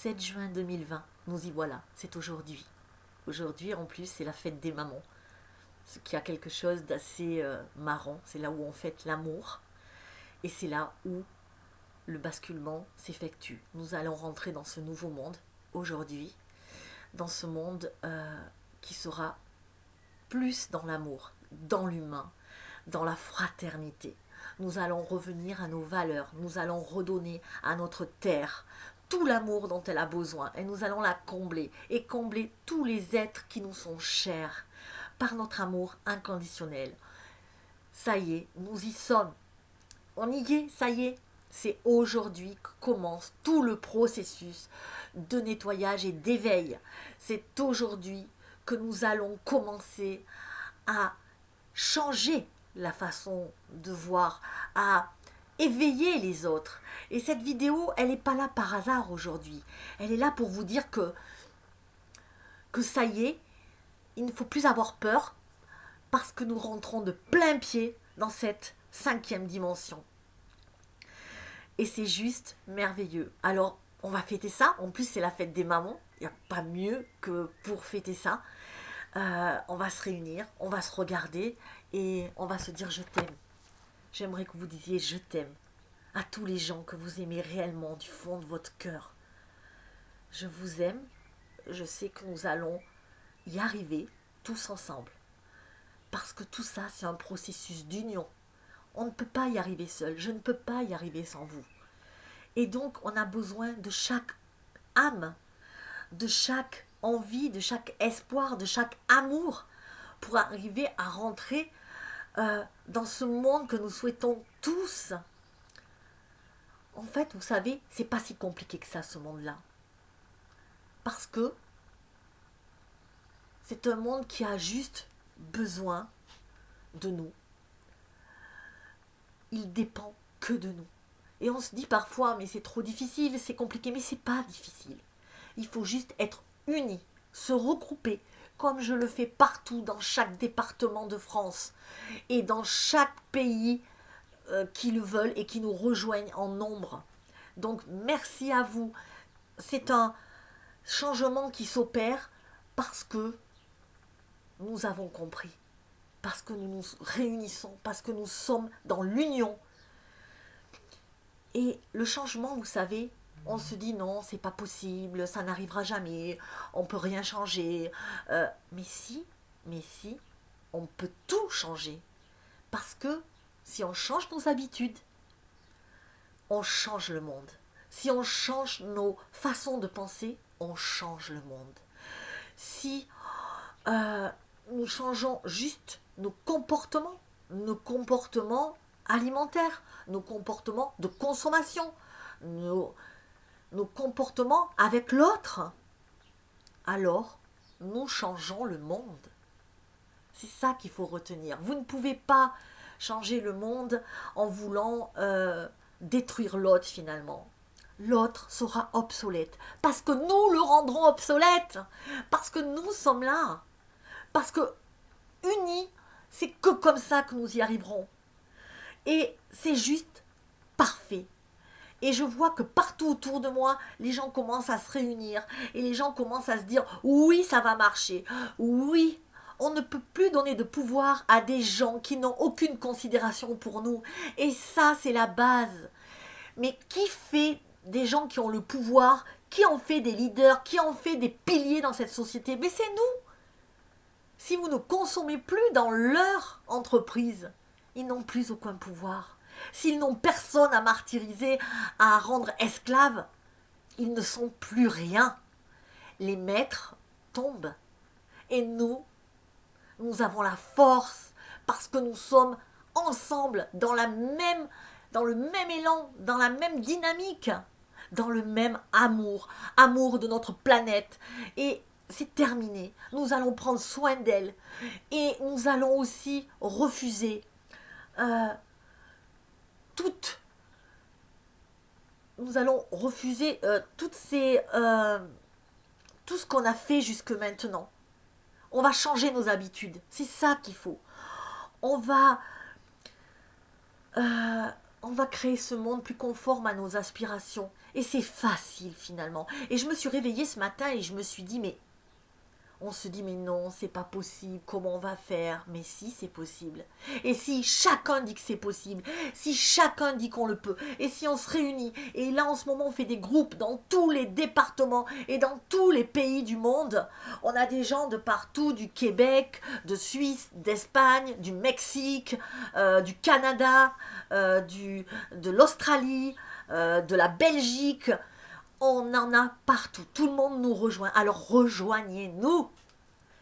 7 juin 2020, nous y voilà, c'est aujourd'hui. Aujourd'hui, en plus, c'est la fête des mamans, ce qui a quelque chose d'assez marrant. C'est là où on fête l'amour et c'est là où le basculement s'effectue. Nous allons rentrer dans ce nouveau monde aujourd'hui, dans ce monde qui sera plus dans l'amour, dans l'humain, dans la fraternité. Nous allons revenir à nos valeurs, nous allons redonner à notre terre tout l'amour dont elle a besoin et nous allons la combler et combler tous les êtres qui nous sont chers par notre amour inconditionnel. Ça y est, nous y sommes. On y est, ça y est. C'est aujourd'hui que commence tout le processus de nettoyage et d'éveil. C'est aujourd'hui que nous allons commencer à changer la façon de voir, à éveiller les autres. Et cette vidéo, elle n'est pas là par hasard aujourd'hui. Elle est là pour vous dire que ça y est, il ne faut plus avoir peur parce que nous rentrons de plein pied dans cette 5e dimension. Et c'est juste merveilleux. Alors, on va fêter ça. En plus, c'est la fête des mamans. Il n'y a pas mieux que pour fêter ça. On va se réunir, on va se regarder et on va se dire je t'aime. J'aimerais que vous disiez je t'aime à tous les gens que vous aimez réellement du fond de votre cœur. Je vous aime, je sais que nous allons y arriver tous ensemble. Parce que tout ça, c'est un processus d'union. On ne peut pas y arriver seul, je ne peux pas y arriver sans vous. Et donc, on a besoin de chaque âme, de chaque envie, de chaque espoir, de chaque amour pour arriver à rentrer dans ce monde que nous souhaitons tous. En fait, vous savez, c'est pas si compliqué que ça, ce monde-là. Parce que c'est un monde qui a juste besoin de nous. Il dépend que de nous. Et on se dit parfois, mais c'est trop difficile, c'est compliqué, mais c'est pas difficile. Il faut juste être unis, se regrouper, comme je le fais partout dans chaque département de France et dans chaque pays qui le veulent et qui nous rejoignent en nombre. Donc merci à vous. C'est un changement qui s'opère parce que nous avons compris, parce que nous nous réunissons, parce que nous sommes dans l'union. Et le changement, vous savez, on se dit non, c'est pas possible, ça n'arrivera jamais, on peut rien changer. Mais si, on peut tout changer. Parce que si on change nos habitudes, on change le monde. Si on change nos façons de penser, on change le monde. Si nous changeons juste nos comportements alimentaires, nos comportements de consommation, nos comportements avec l'autre, alors nous changeons le monde. C'est ça qu'il faut retenir. Vous ne pouvez pas changer le monde en voulant détruire l'autre finalement. L'autre sera obsolète parce que nous le rendrons obsolète, parce que nous sommes là, parce que unis, c'est que comme ça que nous y arriverons. Et c'est juste parfait. Et je vois que partout autour de moi, les gens commencent à se réunir et les gens commencent à se dire oui, ça va marcher. Oui, on ne peut plus donner de pouvoir à des gens qui n'ont aucune considération pour nous. Et ça, c'est la base. Mais qui fait des gens qui ont le pouvoir, qui en fait des leaders, qui en fait des piliers dans cette société? Mais c'est nous. Si vous ne consommez plus dans leur entreprise, ils n'ont plus aucun pouvoir. S'ils n'ont personne à martyriser, à rendre esclaves, ils ne sont plus rien. Les maîtres tombent. Et nous avons la force parce que nous sommes ensemble dans le même élan, dans la même dynamique, dans le même amour de notre planète. Et c'est terminé. Nous allons prendre soin d'elle. Et nous allons aussi refuser toutes. Nous allons refuser tout ce qu'on a fait jusque maintenant. On va changer nos habitudes. C'est ça qu'il faut. On va créer ce monde plus conforme à nos aspirations. Et c'est facile finalement. Et je me suis réveillée ce matin et je me suis dit, mais on se dit, mais non, c'est pas possible, comment on va faire? Mais si, c'est possible. Et si chacun dit que c'est possible, si chacun dit qu'on le peut, et si on se réunit, et là en ce moment on fait des groupes dans tous les départements et dans tous les pays du monde, on a des gens de partout, du Québec, de Suisse, d'Espagne, du Mexique, du Canada, de l'Australie, de la Belgique. On en a partout, tout le monde nous rejoint. Alors rejoignez-nous.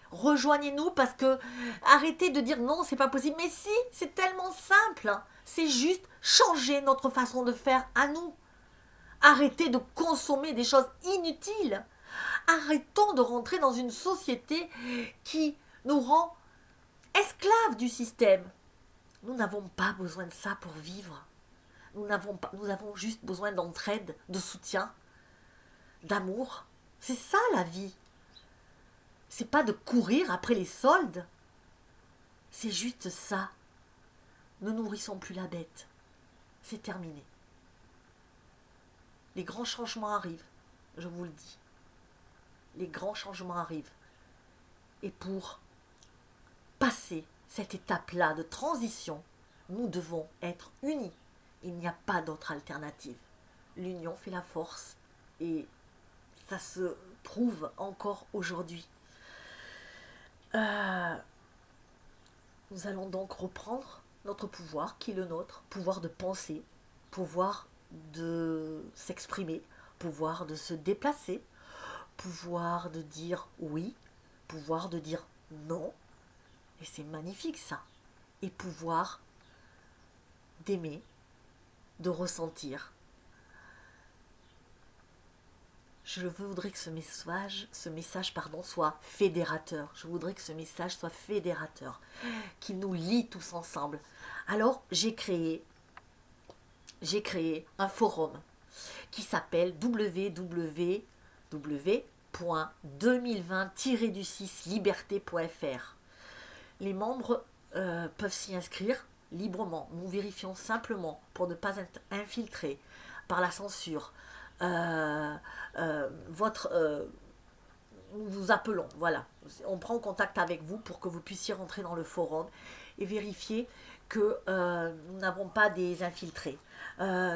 Rejoignez-nous parce que arrêtez de dire non, c'est pas possible. Mais si, c'est tellement simple. C'est juste changer notre façon de faire à nous. Arrêtez de consommer des choses inutiles. Arrêtons de rentrer dans une société qui nous rend esclaves du système. Nous n'avons pas besoin de ça pour vivre. Nous avons juste besoin d'entraide, de soutien, d'amour. C'est ça la vie. C'est pas de courir après les soldes. C'est juste ça. Ne nourrissons plus la bête. C'est terminé. Les grands changements arrivent, je vous le dis. Les grands changements arrivent. Et pour passer cette étape-là de transition, nous devons être unis. Il n'y a pas d'autre alternative. L'union fait la force et ça se prouve encore aujourd'hui. Nous allons donc reprendre notre pouvoir, qui est le nôtre, pouvoir de penser, pouvoir de s'exprimer, pouvoir de se déplacer, pouvoir de dire oui, pouvoir de dire non, et c'est magnifique ça, et pouvoir d'aimer, de ressentir. Je voudrais que ce message soit fédérateur. Je voudrais que ce message soit fédérateur, qu'il nous lie tous ensemble. Alors, j'ai créé un forum qui s'appelle www.2020-liberté.fr. Les membres peuvent s'y inscrire librement. Nous vérifions simplement pour ne pas être infiltrés par la censure. Nous vous appelons, voilà. On prend contact avec vous pour que vous puissiez rentrer dans le forum et vérifier que nous n'avons pas des infiltrés.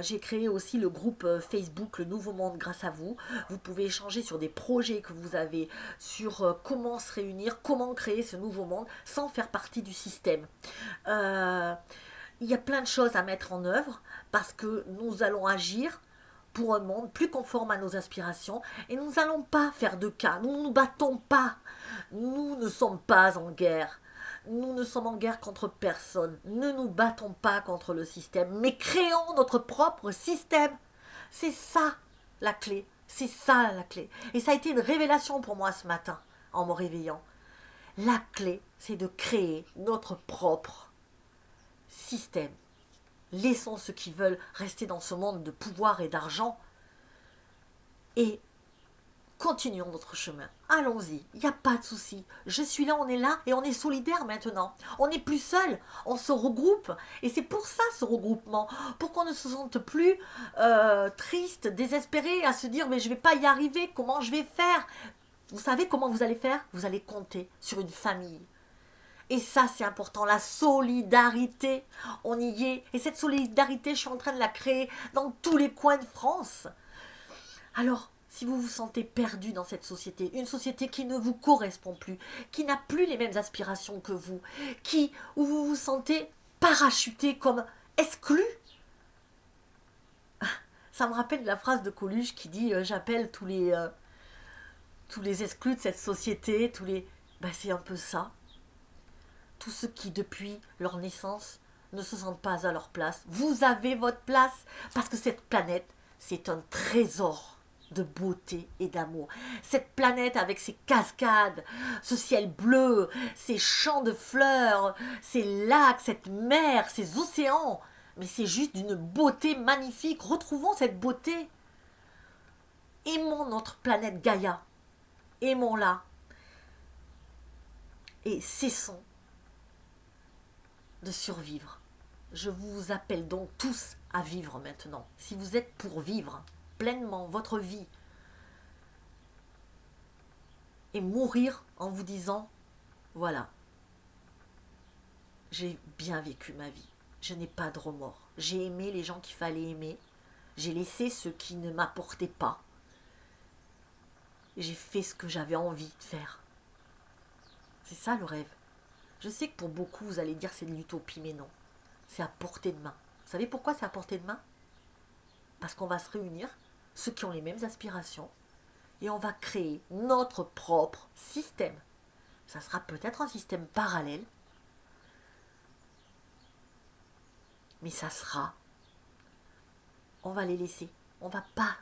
J'ai créé aussi le groupe Facebook Le Nouveau Monde grâce à vous. Vous pouvez échanger sur des projets que vous avez, sur comment se réunir, comment créer ce nouveau monde sans faire partie du système. Il y a plein de choses à mettre en œuvre parce que nous allons agir pour un monde plus conforme à nos aspirations et nous n'allons pas faire de cas, nous ne nous battons pas, nous ne sommes pas en guerre, nous ne sommes en guerre contre personne, ne nous battons pas contre le système, mais créons notre propre système. C'est ça la clé, c'est ça la clé. Et ça a été une révélation pour moi ce matin en me réveillant. La clé, c'est de créer notre propre système. Laissons ceux qui veulent rester dans ce monde de pouvoir et d'argent et continuons notre chemin. Allons-y, il n'y a pas de souci. Je suis là, on est là et on est solidaires maintenant. On n'est plus seul, on se regroupe. Et c'est pour ça ce regroupement, pour qu'on ne se sente plus triste, désespéré, à se dire mais je ne vais pas y arriver, comment je vais faire? Vous savez comment vous allez faire? Vous allez compter sur une famille. Et ça, c'est important, la solidarité, on y est. Et cette solidarité, je suis en train de la créer dans tous les coins de France. Alors, si vous vous sentez perdu dans cette société, une société qui ne vous correspond plus, qui n'a plus les mêmes aspirations que vous, où vous vous sentez parachuté comme exclu, ça me rappelle la phrase de Coluche qui dit j'appelle tous les exclus de cette société, c'est un peu ça. Tous ceux qui, depuis leur naissance, ne se sentent pas à leur place. Vous avez votre place, parce que cette planète, c'est un trésor de beauté et d'amour. Cette planète avec ses cascades, ce ciel bleu, ces champs de fleurs, ces lacs, cette mer, ces océans, mais c'est juste d'une beauté magnifique. Retrouvons cette beauté. Aimons notre planète Gaïa. Aimons-la. Et cessons de survivre. Je vous appelle donc tous à vivre maintenant. Si vous êtes pour vivre, pleinement votre vie et mourir en vous disant, voilà, j'ai bien vécu ma vie, je n'ai pas de remords, j'ai aimé les gens qu'il fallait aimer, j'ai laissé ceux qui ne m'apportaient pas, j'ai fait ce que j'avais envie de faire. C'est ça le rêve. Je sais que pour beaucoup, vous allez dire c'est de l'utopie, mais non. C'est à portée de main. Vous savez pourquoi c'est à portée de main? Parce qu'on va se réunir, ceux qui ont les mêmes aspirations, et on va créer notre propre système. Ça sera peut-être un système parallèle, mais ça sera. On va les laisser. On va pas.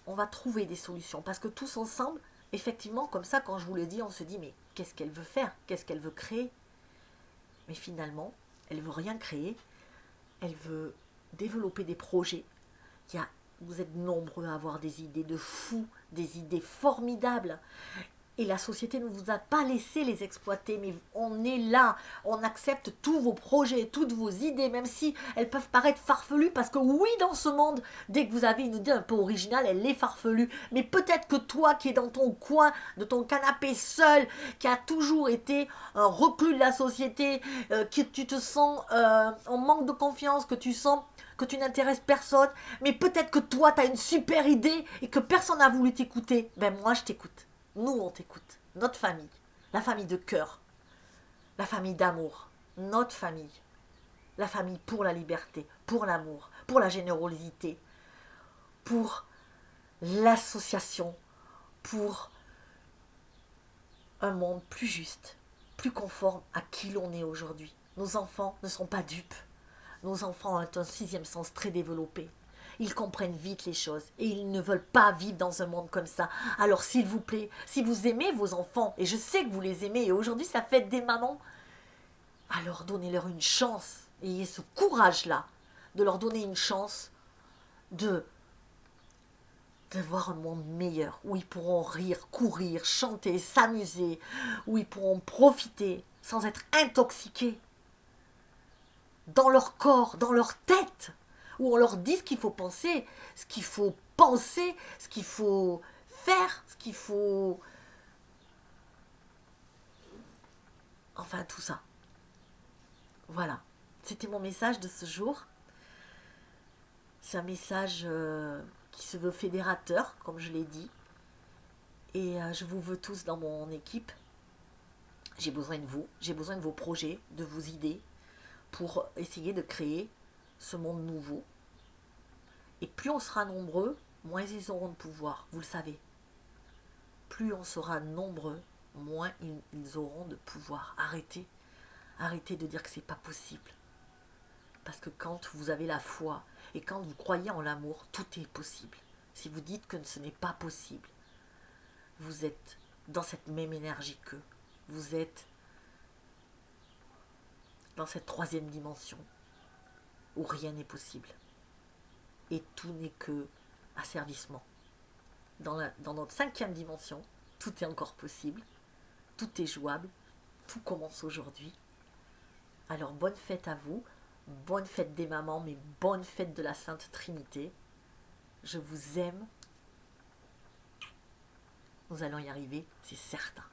On va trouver des solutions. Parce que tous ensemble, effectivement, comme ça, quand je vous le dis, on se dit, mais qu'est-ce qu'elle veut faire? Qu'est-ce qu'elle veut créer? Mais finalement, elle veut rien créer. Elle veut développer des projets. Vous êtes nombreux à avoir des idées de fous, des idées formidables. Et la société ne vous a pas laissé les exploiter, mais on est là, on accepte tous vos projets, toutes vos idées, même si elles peuvent paraître farfelues, parce que oui, dans ce monde, dès que vous avez une idée un peu originale, elle est farfelue. Mais peut-être que toi qui es dans ton coin, de ton canapé seul, qui a toujours été un reclus de la société, que tu te sens en manque de confiance, que tu sens que tu n'intéresses personne, mais peut-être que toi, tu as une super idée et que personne n'a voulu t'écouter. Ben moi, je t'écoute. Nous, on t'écoute. Notre famille. La famille de cœur. La famille d'amour. Notre famille. La famille pour la liberté, pour l'amour, pour la générosité, pour l'association, pour un monde plus juste, plus conforme à qui l'on est aujourd'hui. Nos enfants ne sont pas dupes. Nos enfants ont un sixième sens très développé. Ils comprennent vite les choses et ils ne veulent pas vivre dans un monde comme ça. Alors s'il vous plaît, si vous aimez vos enfants, et je sais que vous les aimez, et aujourd'hui ça fait des mamans, alors donnez-leur une chance. Ayez ce courage-là de leur donner une chance de voir un monde meilleur, où ils pourront rire, courir, chanter, s'amuser, où ils pourront profiter sans être intoxiqués dans leur corps, dans leur tête, où on leur dit ce qu'il faut penser, ce qu'il faut penser, ce qu'il faut faire, ce qu'il faut... Enfin, tout ça. Voilà. C'était mon message de ce jour. C'est un message qui se veut fédérateur, comme je l'ai dit. Et je vous veux tous dans mon équipe. J'ai besoin de vous, j'ai besoin de vos projets, de vos idées, pour essayer de créer ce monde nouveau. Et plus on sera nombreux, moins ils auront de pouvoir, vous le savez. Plus on sera nombreux, moins ils auront de pouvoir. Arrêtez de dire que c'est pas possible. Parce que quand vous avez la foi et quand vous croyez en l'amour, tout est possible. Si vous dites que ce n'est pas possible, vous êtes dans cette même énergie qu'eux. Vous êtes dans cette troisième dimension où rien n'est possible. Et tout n'est que asservissement. Dans notre cinquième dimension, tout est encore possible, tout est jouable, tout commence aujourd'hui. Alors bonne fête à vous, bonne fête des mamans, mais bonne fête de la Sainte Trinité. Je vous aime. Nous allons y arriver, c'est certain.